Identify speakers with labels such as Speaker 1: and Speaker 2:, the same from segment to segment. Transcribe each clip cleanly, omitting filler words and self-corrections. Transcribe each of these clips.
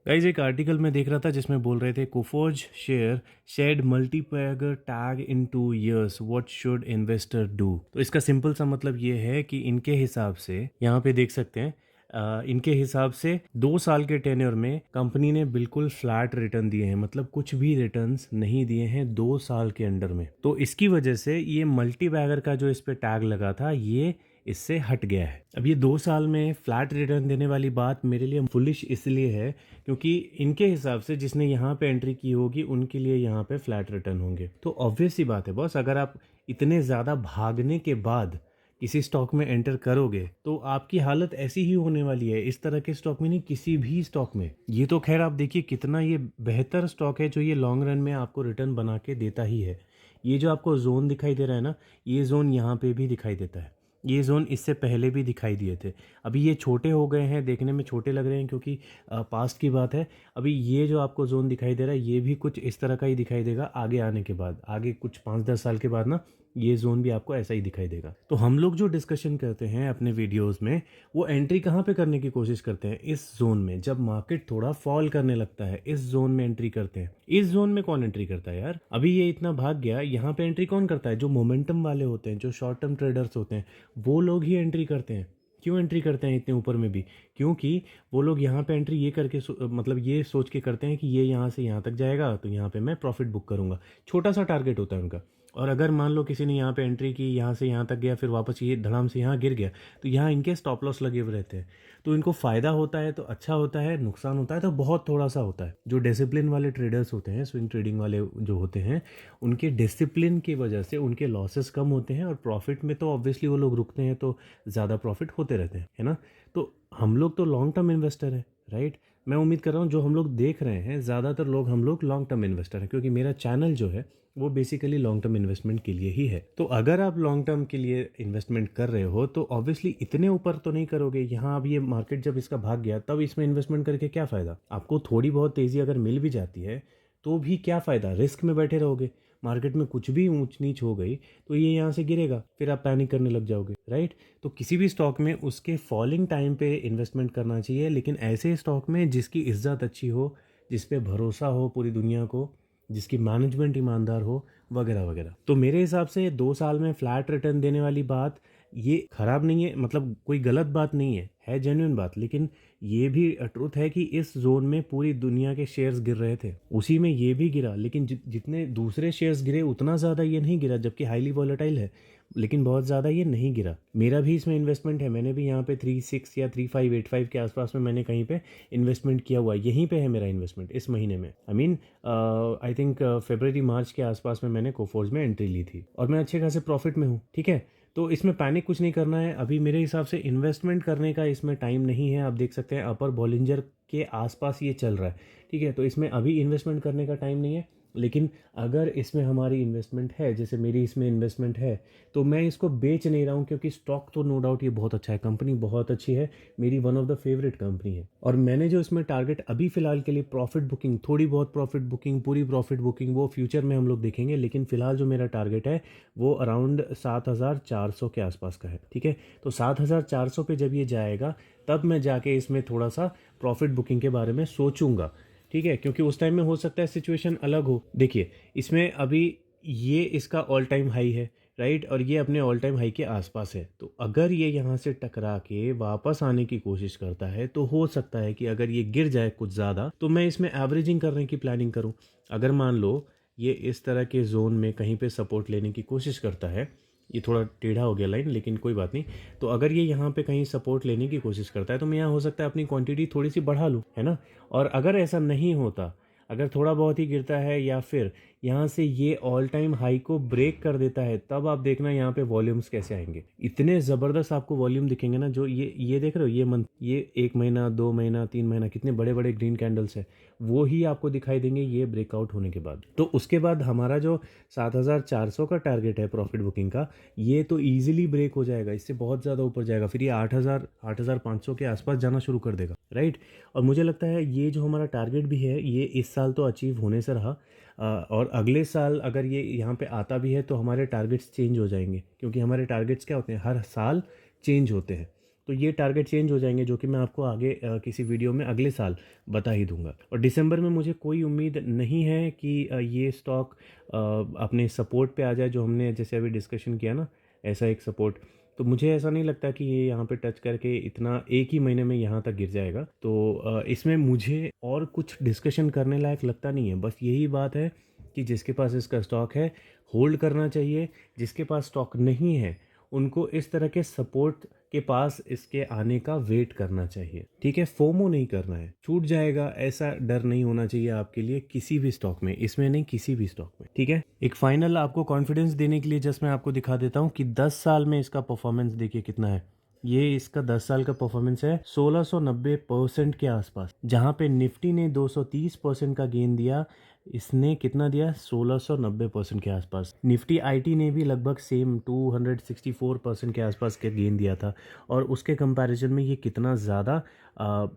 Speaker 1: Guys एक article में देख रहा था जिसमें बोल रहे थे Coforge share set multibagger tag in 2 years what should investor do. तो इसका सिंपल सा मतलब ये है कि इनके हिसाब से यहाँ पे देख सकते हैं इनके हिसाब से 2 साल के टेन्योर में कंपनी ने बिल्कुल फ्लैट रिटर्न दिए हैं, मतलब कुछ भी रिटर्न्स नहीं दिए हैं 2 साल के अंडर में। तो इसकी वजह से ये मल्टीबैगर का जो इस पे टैग लगा था ये इससे हट गया है। अब ये 2 साल में फ्लैट रिटर्न देने वाली बात मेरे लिए फुलिश इसलिए है क्योंकि इनके हिसाब से जिसने यहाँ पे एंट्री की होगी उनके लिए यहाँ पे फ्लैट रिटर्न होंगे। तो ऑब्वियस सी बात है बॉस, अगर आप इतने ज़्यादा भागने के बाद किसी स्टॉक में एंटर करोगे तो आपकी हालत ऐसी ही होने वाली है। इस तरह के स्टॉक में नहीं, किसी भी स्टॉक में। ये तो खैर आप देखिए कितना ये बेहतर स्टॉक है जो ये लॉन्ग रन में आपको रिटर्न बना के देता ही है। ये जो आपको जोन दिखाई दे रहा है ना, ये जोन यहाँ पे भी दिखाई देता है। ये जोन इससे पहले भी दिखाई दिए थे। अभी ये छोटे हो गए हैं, देखने में छोटे लग रहे हैं क्योंकि पास्ट की बात है। अभी ये जो आपको जोन दिखाई दे रहा है ये भी कुछ इस तरह का ही दिखाई देगा आगे आने के बाद। आगे कुछ 5-10 साल के बाद ना ये जोन भी आपको ऐसा ही दिखाई देगा। तो हम लोग जो डिस्कशन करते हैं अपने वीडियोस में वो एंट्री कहाँ पे करने की कोशिश करते हैं? इस जोन में। जब मार्केट थोड़ा फॉल करने लगता है इस जोन में एंट्री करते हैं। इस जोन में कौन एंट्री करता है यार? अभी ये इतना भाग गया, यहाँ पे एंट्री कौन करता है? जो मोमेंटम वाले होते हैं, जो शॉर्ट टर्म ट्रेडर्स होते हैं, वो लोग ही एंट्री करते हैं। क्यों एंट्री करते हैं इतने ऊपर में भी? क्योंकि वो लोग यहाँ पे एंट्री ये करके मतलब ये सोच के करते हैं कि ये यहाँ से यहाँ तक जाएगा तो यहाँ पे मैं प्रॉफिट बुक करूंगा। छोटा सा टारगेट होता है उनका। और अगर मान लो किसी ने यहाँ पे एंट्री की, यहाँ से यहाँ तक गया, फिर वापस ये धड़ाम से यहाँ गिर गया, तो यहाँ इनके स्टॉप लॉस लगे हुए रहते हैं। तो इनको फ़ायदा होता है तो अच्छा होता है, नुकसान होता है तो बहुत थोड़ा सा होता है। जो डिसिप्लिन वाले ट्रेडर्स होते हैं, स्विंग ट्रेडिंग वाले जो होते हैं, उनके डिसिप्लिन की वजह से उनके लॉसेस कम होते हैं और प्रॉफिट में तो ऑब्वियसली वो लोग रुकते हैं तो ज़्यादा प्रॉफिट होते रहते हैं, है ना। तो हम लोग तो लॉन्ग टर्म इन्वेस्टर हैं, राइट। मैं उम्मीद कर रहा हूँ जो हम लोग देख रहे हैं ज़्यादातर लोग हम लोग लॉन्ग टर्म इन्वेस्टर हैं, क्योंकि मेरा चैनल जो है वो बेसिकली लॉन्ग टर्म इन्वेस्टमेंट के लिए ही है। तो अगर आप लॉन्ग टर्म के लिए इन्वेस्टमेंट कर रहे हो तो ऑब्वियसली इतने ऊपर तो नहीं करोगे। यहाँ अब ये मार्केट जब इसका भाग गया तब इसमें इन्वेस्टमेंट करके क्या फ़ायदा? आपको थोड़ी बहुत तेज़ी अगर मिल भी जाती है तो भी क्या फ़ायदा? रिस्क में बैठे रहोगे। मार्केट में कुछ भी ऊंच नीच हो गई तो ये यहाँ से गिरेगा, फिर आप पैनिक करने लग जाओगे, राइट। तो किसी भी स्टॉक में उसके फॉलिंग टाइम पे इन्वेस्टमेंट करना चाहिए, लेकिन ऐसे स्टॉक में जिसकी इज्जत अच्छी हो, जिस पे भरोसा हो पूरी दुनिया को, जिसकी मैनेजमेंट ईमानदार हो, वगैरह वगैरह। तो मेरे हिसाब से 2 साल में फ्लैट रिटर्न देने वाली बात ये खराब नहीं है, मतलब कोई गलत बात नहीं है जेन्युइन बात। लेकिन ये भी ट्रुथ है कि इस जोन में पूरी दुनिया के शेयर्स गिर रहे थे, उसी में ये भी गिरा, लेकिन जितने दूसरे शेयर्स गिरे उतना ज़्यादा ये नहीं गिरा, जबकि हाईली वॉलेटाइल है लेकिन बहुत ज़्यादा ये नहीं गिरा। मेरा भी इसमें इन्वेस्टमेंट है, मैंने भी यहाँ पे 36 या 3585 के आसपास में मैंने कहीं पे इन्वेस्टमेंट किया हुआ है। यहीं पे है मेरा इन्वेस्टमेंट इस महीने में। आई थिंक फरवरी मार्च के आसपास में मैंने कोफोर्ज में एंट्री ली थी और मैं अच्छे खासे प्रॉफिट में हूँ, ठीक है। तो इसमें पैनिक कुछ नहीं करना है। अभी मेरे हिसाब से इन्वेस्टमेंट करने का इसमें टाइम नहीं है। आप देख सकते हैं अपर बॉलिंजर के आसपास ये चल रहा है, ठीक है। तो इसमें अभी इन्वेस्टमेंट करने का टाइम नहीं है। लेकिन अगर इसमें हमारी इन्वेस्टमेंट है, जैसे मेरी इसमें इन्वेस्टमेंट है, तो मैं इसको बेच नहीं रहा हूँ, क्योंकि स्टॉक तो नो डाउट ये बहुत अच्छा है, कंपनी बहुत अच्छी है, मेरी one of the favourite company है। और मैंने जो इसमें टारगेट अभी फिलहाल के लिए प्रॉफिट बुकिंग, थोड़ी बहुत प्रॉफिट बुकिंग, पूरी प्रॉफिट बुकिंग वो फ्यूचर में हम लोग देखेंगे, लेकिन फिलहाल जो मेरा टारगेट है वो अराउंड 7400 के आसपास का है, ठीक है। तो 7400 पे जब ये जाएगा तब मैं जाके इसमें थोड़ा सा प्रॉफिट बुकिंग के बारे में सोचूंगा, ठीक है। क्योंकि उस टाइम में हो सकता है सिचुएशन अलग हो। देखिए इसमें अभी ये इसका ऑल टाइम हाई है, राइट, और ये अपने ऑल टाइम हाई के आसपास है। तो अगर ये यहाँ से टकरा के वापस आने की कोशिश करता है तो हो सकता है कि अगर ये गिर जाए कुछ ज़्यादा तो मैं इसमें एवरेजिंग करने की प्लानिंग करूँ। अगर मान लो ये इस तरह के जोन में कहीं पे सपोर्ट लेने की कोशिश करता है, ये थोड़ा टेढ़ा हो गया लाइन लेकिन कोई बात नहीं। तो अगर ये यहाँ पे कहीं सपोर्ट लेने की कोशिश करता है तो मैं यहाँ हो सकता है अपनी क्वांटिटी थोड़ी सी बढ़ा लूँ, है ना। और अगर ऐसा नहीं होता, अगर थोड़ा बहुत ही गिरता है या फिर यहाँ से ये ऑल टाइम हाई को ब्रेक कर देता है, तब आप देखना यहाँ पे वॉल्यूम्स कैसे आएंगे। इतने ज़बरदस्त आपको वॉल्यूम दिखेंगे ना। जो ये देख रहे हो, ये मंथ, ये 1 महीना 2 महीना 3 महीना कितने बड़े बड़े ग्रीन कैंडल्स है, वो ही आपको दिखाई देंगे ये ब्रेकआउट होने के बाद। तो उसके बाद हमारा जो 7400 का टारगेट है प्रॉफिट बुकिंग का, ये तो ईजिली ब्रेक हो जाएगा, इससे बहुत ज़्यादा ऊपर जाएगा, फिर ये 8500 के आसपास जाना शुरू कर देगा, राइट। और मुझे लगता है ये जो हमारा टारगेट भी है ये इस साल तो अचीव होने से रहा, और अगले साल अगर ये यहाँ पे आता भी है तो हमारे टारगेट्स चेंज हो जाएंगे, क्योंकि हमारे टारगेट्स क्या होते हैं, हर साल चेंज होते हैं। तो ये टारगेट चेंज हो जाएंगे, जो कि मैं आपको आगे किसी वीडियो में अगले साल बता ही दूंगा। और दिसंबर में मुझे कोई उम्मीद नहीं है कि ये स्टॉक अपने सपोर्ट पे आ जाए, जो हमने जैसे अभी डिस्कशन किया ना, ऐसा एक सपोर्ट। तो मुझे ऐसा नहीं लगता कि ये यहाँ पे टच करके इतना एक ही महीने में यहाँ तक गिर जाएगा। तो इसमें मुझे और कुछ डिस्कशन करने लायक लगता नहीं है। बस यही बात है कि जिसके पास इसका स्टॉक है होल्ड करना चाहिए, जिसके पास स्टॉक नहीं है उनको इस तरह के सपोर्ट के पास इसके आने का वेट करना चाहिए। ठीक है, फोमो नहीं करना है, छूट जाएगा ऐसा डर नहीं होना चाहिए आपके लिए किसी भी स्टॉक में, इसमें नहीं किसी भी स्टॉक में। ठीक है, एक फाइनल आपको कॉन्फिडेंस देने के लिए जस्ट मैं आपको दिखा देता हूँ कि 10 साल में इसका परफॉर्मेंस देखिए कितना है। ये इसका 10 साल का परफॉर्मेंस है 1690% के आसपास। जहां पे निफ्टी ने 230% का गेन दिया, इसने कितना दिया? 1690% के आसपास। निफ्टी आईटी ने भी लगभग सेम 264% के आसपास के गेन दिया था, और उसके कंपैरिजन में ये कितना ज़्यादा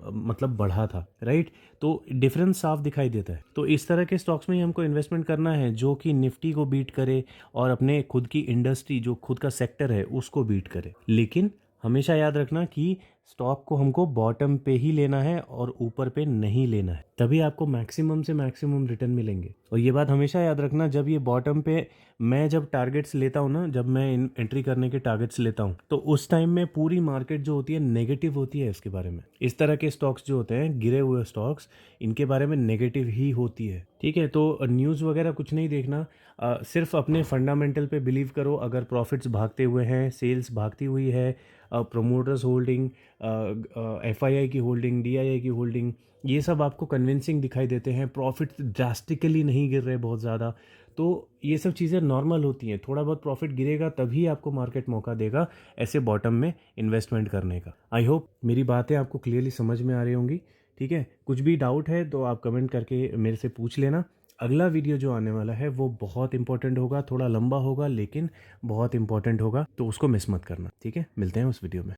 Speaker 1: मतलब बढ़ा था, राइट? तो डिफरेंस साफ दिखाई देता है। तो इस तरह के स्टॉक्स में ही हमको इन्वेस्टमेंट करना है जो कि निफ्टी को बीट करे और अपने खुद की इंडस्ट्री, जो खुद का सेक्टर है, उसको बीट करे। लेकिन हमेशा याद रखना कि स्टॉक को हमको बॉटम पे ही लेना है और ऊपर पे नहीं लेना है, तभी आपको मैक्सिमम से मैक्सिमम रिटर्न मिलेंगे। और ये बात हमेशा याद रखना, जब ये बॉटम पे मैं जब टारगेट्स लेता हूँ ना, जब मैं एंट्री करने के टारगेट्स लेता हूँ, तो उस टाइम में पूरी मार्केट जो होती है नेगेटिव होती है इसके बारे में। इस तरह के स्टॉक्स जो होते हैं, गिरे हुए स्टॉक्स, इनके बारे में नेगेटिव ही होती है। ठीक है, तो न्यूज़ वगैरह कुछ नहीं देखना, सिर्फ अपने फंडामेंटल पे बिलीव करो। अगर प्रॉफिट्स भागते हुए हैं, सेल्स भागती हुई है, प्रोमोटर्स होल्डिंग, एफआईआई की होल्डिंग, डीआईआई की होल्डिंग, ये सब आपको कन्विंसिंग दिखाई देते हैं, प्रॉफिट ड्रास्टिकली नहीं गिर रहे बहुत ज़्यादा, तो ये सब चीज़ें नॉर्मल होती हैं। थोड़ा बहुत प्रॉफिट गिरेगा तभी आपको मार्केट मौका देगा ऐसे बॉटम में इन्वेस्टमेंट करने का। आई होप मेरी बातें आपको क्लियरली समझ में आ रही होंगी। ठीक है, कुछ भी डाउट है तो आप कमेंट करके मेरे से पूछ लेना। अगला वीडियो जो आने वाला है वो बहुत इंपॉर्टेंट होगा, थोड़ा लंबा होगा लेकिन बहुत इंपॉर्टेंट होगा, तो उसको मिस मत करना। ठीक है, मिलते हैं उस वीडियो में।